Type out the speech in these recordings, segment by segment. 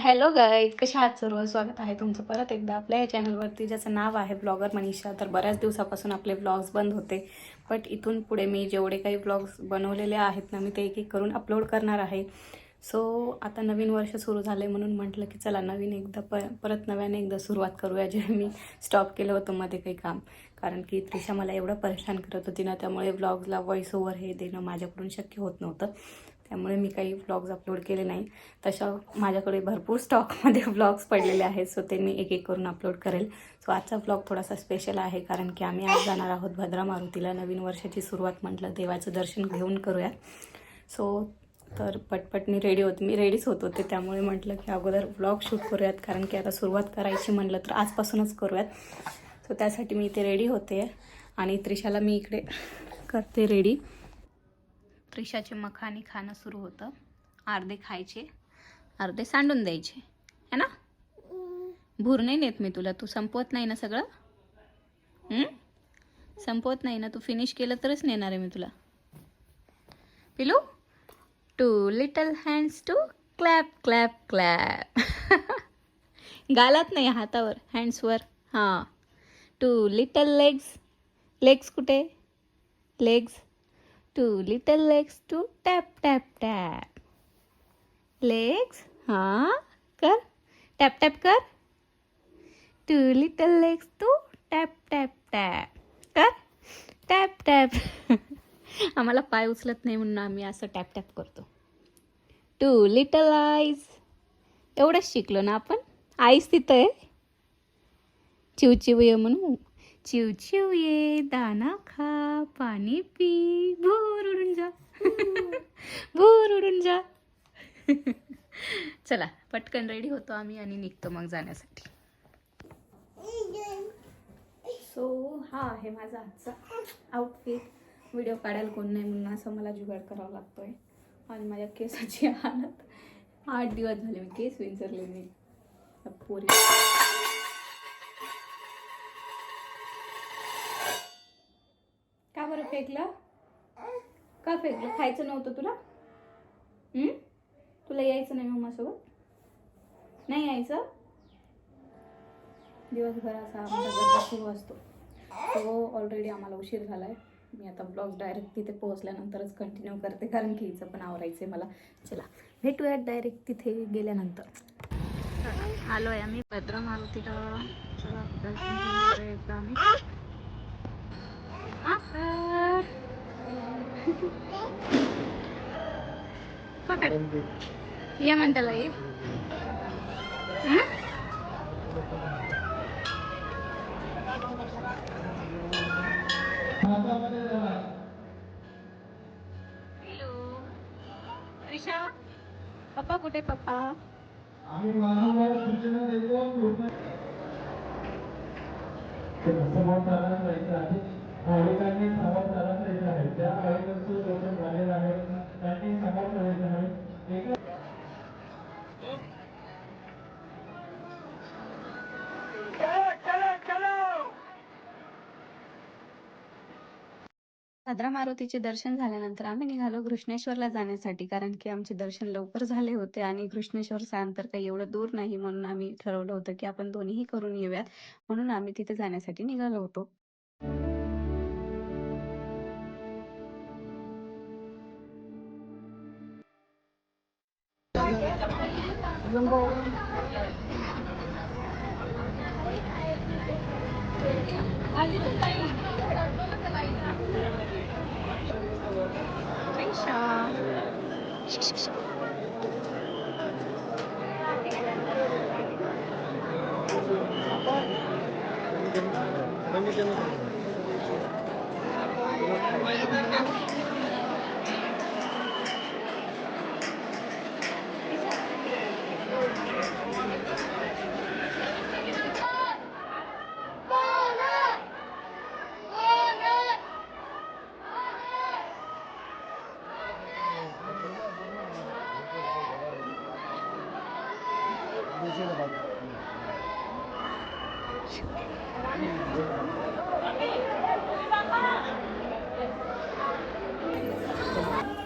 Hello guys, कशा आहात सर्व? स्वागत आहे तुमचं परत एकदा आपल्या या चॅनलवरती, ज्याचं नाव आहे ब्लॉगर मनीषा. तर बऱ्याच दिवसापासून आपले व्लॉग्स बंद होते, बट इथून पुढे मी जेवढे काही व्लॉग्स बनवलेले आहेत ना, मी ते एक एक करून अपलोड करणार आहे. सो आता नवीन वर्ष सुरू झाले म्हणून म्हटलं की चला नवीन एकदा परत नव्याने एकदा सुरुवात करूया, जे मी स्टॉप केलं होतं मध्ये काही काम. कारण की त्रिशा मला एवढं परेशान करत होती ना, त्यामुळे व्लॉग्सला व्हॉइस ओव्हर हे देणं माझ्याकडून शक्य होत नव्हतं. त्यामुळे मी काही व्लॉग्स अपलोड केले नाही. तशा माझ्याकडे भरपूर स्टॉकमध्ये व्लॉग्स पडलेले आहेत, सो ते मी एक एक करून अपलोड करेल. सो आजचा व्लॉग थोडासा स्पेशल आहे, कारण की आम्ही आज जाणार आहोत भद्रा मारुतीला. नवीन वर्षाची सुरुवात म्हटलं देवाचं दर्शन घेऊन करूया. सो तर पटपट मी रेडीच होत होते, त्यामुळे म्हटलं की अगोदर व्लॉग शूट करूयात, कारण की आता सुरुवात करायची म्हटलं तर आजपासूनच करूयात. सो त्यासाठी मी इथे रेडी होते आणि त्रिशाला मी इकडे करते रेडी. त्रिशाचे मखानी खाणं सुरू होतं. अर्धे खायचे, अर्धे सांडून द्यायचे, है ना? भूर नाही नेत मी तुला. तू संपवत नाही ना सगळं? संपवत नाही ना? तू फिनिश केलं तरच नेणार आहे मी तुला. पिलू, 2 little hands to clap clap clap. गालात नाही, हातावर, हँड्सवर. हां. 2 लिटल लेग्स कुठे? Legs. 2 little legs to tap tap tap. Legs. हां, कर, टॅप टॅप कर. 2 little legs to tap tap tap. कर, टॅप टॅप. आम्हाला पाय उचलत नाही म्हणून आम्ही असं टॅप टॅप करतो. 2 लिटल आईज. एवढंच शिकलो ना आपण. आईज तिथं आहे. चिव चिव ये म्हणू. चिव चिव ये, दाना खा, पाणी पी, भूर उडून जा. भूर उडून जा. चला पटकन रेडी होतो आम्ही आणि निघतो मग जाण्यासाठी. सो हा आहे माझा आजचा आउटफिट. व्हिडिओ काढायला कोण नाही म्हणून असं मला जुगाड करावा लागतोय. आणि माझ्या केसाची हालत, 8 दिवस झाले मी केस विंचरले मी. पोरी का बरं फेकलं? का फेकलं? खायचं नव्हतं तुला? तुला यायचं नाही मम्मासोबत? नाही यायचं? दिवसभराचा आमचा गरबा सुरू असतो. तो ऑलरेडी आम्हाला उशीर झाला आहे. मी आता ब्लॉग डायरेक्ट तिथे पोहोचल्यानंतरच कंटिन्यू करते, कारण की हिचं पण आवरायचं आहे मला. चला भेटूयात डायरेक्ट तिथे गेल्यानंतर. आलो आहे आम्ही भद्रा मारुतीला. चला एकदा आम्ही पकड या म्हणताला ये. त्रिशा, पप्पा कुठे? पप्पा भद्रा मारुतीचे दर्शन झाल्यानंतर आम्ही निघालो घृष्णेश्वरला जाण्यासाठी, कारण की आमचे दर्शन लवकर झाले होते आणि घृष्णेश्वरचं अंतर काही एवढं दूर नाही, म्हणून आम्ही ठरवलं होतं की आपण दोन्हीही करून येऊयात. म्हणून आम्ही तिथे जाण्यासाठी निघालो होतो.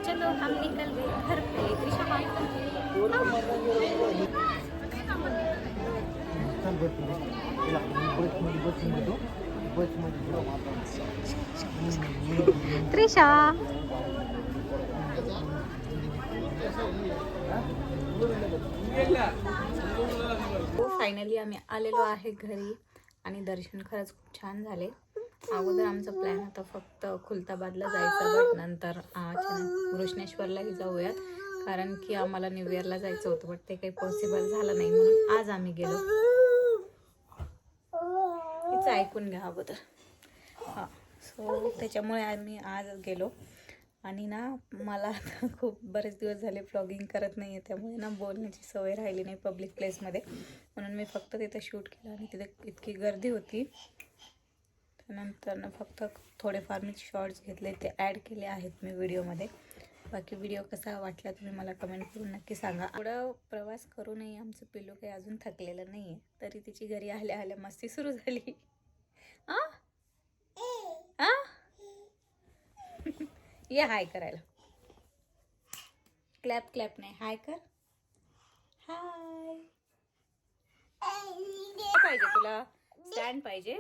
चलो हम निकल गए घर पे. त्रिशा त्रिशा फायनली आम्ही आलेलो आहे घरी आणि दर्शन खरंच खूप छान झाले. अगोदर आमचा प्लॅन होता फक्त खुलताबादला जायचा, बट नंतर घृष्णेश्वरलाही जाऊयात कारण की आम्हाला न्यू इयरला जायचं होतं, बट ते काही पॉसिबल झालं नाही म्हणून आज आम्ही गेलो. तिचं ऐकून घ्या अगोदर. हां, सो त्याच्यामुळे आम्ही आज गेलो. आणि ना मला आता खूप बरेच दिवस झाले व्लॉगिंग करत नाही आहे, त्यामुळे ना बोलण्याची सवय राहिली नाही पब्लिक प्लेसमध्ये, म्हणून मी फक्त तिथं शूट केलं आणि तिथे इतकी गर्दी होती. त्यानंतर ना फक्त थोडेफार मी शॉर्ट्स घेतले, ते ॲड केले आहेत मी व्हिडिओमध्ये. बाकी व्हिडिओ कसा वाटला तुम्ही मला कमेंट करून नक्की सांगा. थोडं प्रवास करूनही आमचं पिल्लू काही अजून थकलेलं नाही आहे, तरी तिची घरी आल्या आल्या मस्ती सुरू झाली. ये हाय करायला. क्लॅप क्लॅप नाही, हाय कर. हाय. पाहिजे तुला स्टँड पाहिजे.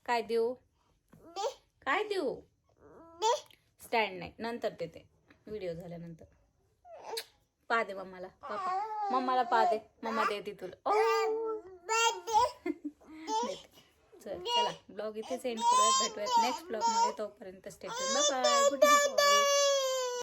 काय देऊ, काय देऊ. स्टँड नाही, नंतर देते व्हिडिओ झाल्यानंतर. पा दे मम्माला, मम्माला पा दे, मम्मा देते तुला. चला ब्लॉग इथेच एंड करूयात, भेटूयात नेक्स्ट ब्लॉग मध्ये. तोपर्यंत stay tuned, bye bye, good night.